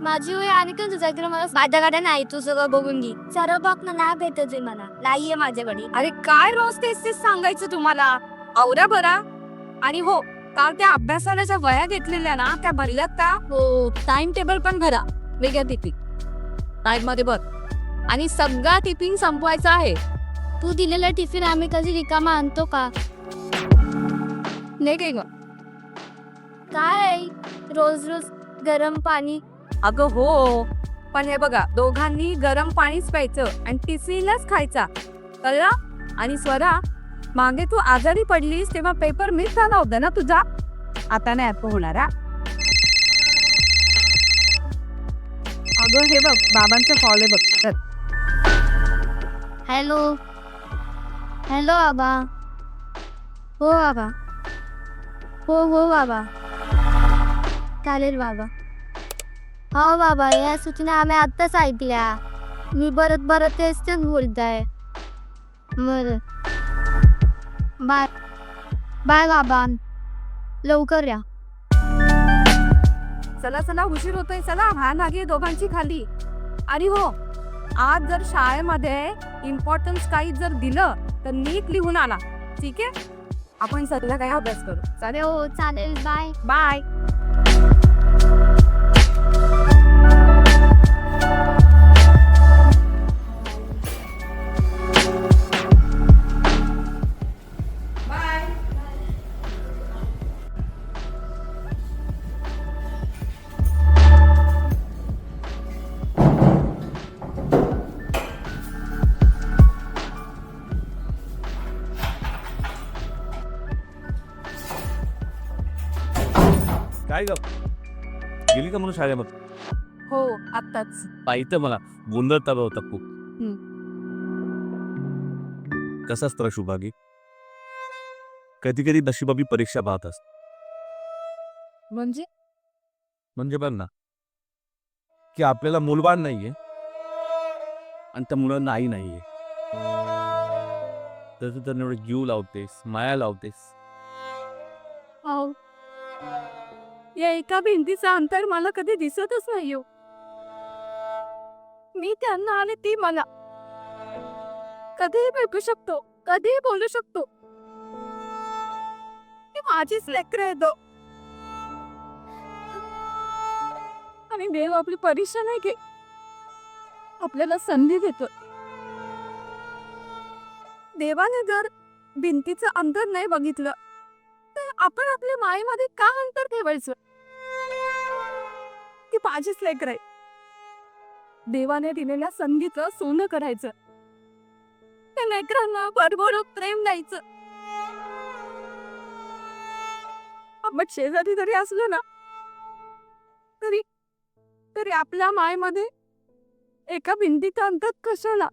माझी वय आणि का तुझ्या इकडे मला माझ्याकडे नाही, तू सगळं बघून घे. सरळ बघ ना, नाही भेटत आहे मला, नाहीये माझ्याकडे. अरे काय रोज तेच तेच सांगायचं तुम्हाला. आवरा बरा. आणि हो, काल त्या अभ्यासाला ज्या वया घेतलेल्या ना त्या भरल्यात का? हो. टाइम टेबल पण भरा. वेगळ्या टिपिंग टाइम मध्ये बघ. आणि सगळा टिफिन संपवायचा आहे. तू दिलेला टिफिन आम्ही कधी रिकामा आणतो का? नाही काय ग? काय रोज रोज गरम पाणी? अगं हो, पण हे बघा, दोघांनी गरम पाणीच प्यायचं आणि टिफिनच खायचा, कळलं? आणि स्वरा, मागे तू आजारी पडलीस तेव्हा पेपर मिस झाला होता ना तुझा. आता नाही आता होणार हा. अगं हे बघ, बाबांचं कॉल आहे बघ. तर हॅलो हॅलो बाबा. हो बाबा. हो हो बाबा. चालेल बाबा. हो बाबा, या सूचना आम्ही आत्ताच ऐकल्या. मी बरत तेच तेच बोलताय. बरं. बाय बाय बाबा, लवकर या. चला चला, उशीर होतोय, चला. हा लागे दोघांची खाली. आणि हो, आज जर शाळेमध्ये इम्पॉर्टन्स काही जर दिलं तर नीट लिहून आला, ठीक आहे? आपण सगळं काय अभ्यास करू. चालेल? हो चालेल, बाय. बाय. काय ग गेली का म्हणून शाळेमध्ये? हो, आत्ताच. पाहिजे मला गोंधळ आला होता खूप. कसा असतो शुभागी? कधी कधी नशिबाबी परीक्षा पाहत असत. म्हणजे म्हणजे बघ ना, की आपल्याला मूलबाळ नाहीये आणि त्या मुलांना आई नाहीये, तर तू त्यांना एवढं जीव लावतेस, माया लावतेस. हो, या एका भिंतीचा अंतर मला कधी दिसतच नाही हो. मी त्यांना आणि ती मला कधीही भेटू शकतो, कधीही बोलू शकतो. ती माझीच लेकरं आहेत हो. आणि देव आपली परीक्षा नाही घे, आपल्याला संधी देतो. देवाने जर भिंतीचं अंतर नाही बघितलं तर आपण आपल्या मायेमध्ये का अंतर ठेवायचं? ती माझीच लेकरं आहे. देवाने दिलेल्या संधीचं सोनं करायचं, त्या लेकरांना भरभरून प्रेम द्यायचं. आपण शेजारी जरी असलो ना तरी तरी आपल्या मायेमध्ये एका भिंतीचं अंतर कशाला?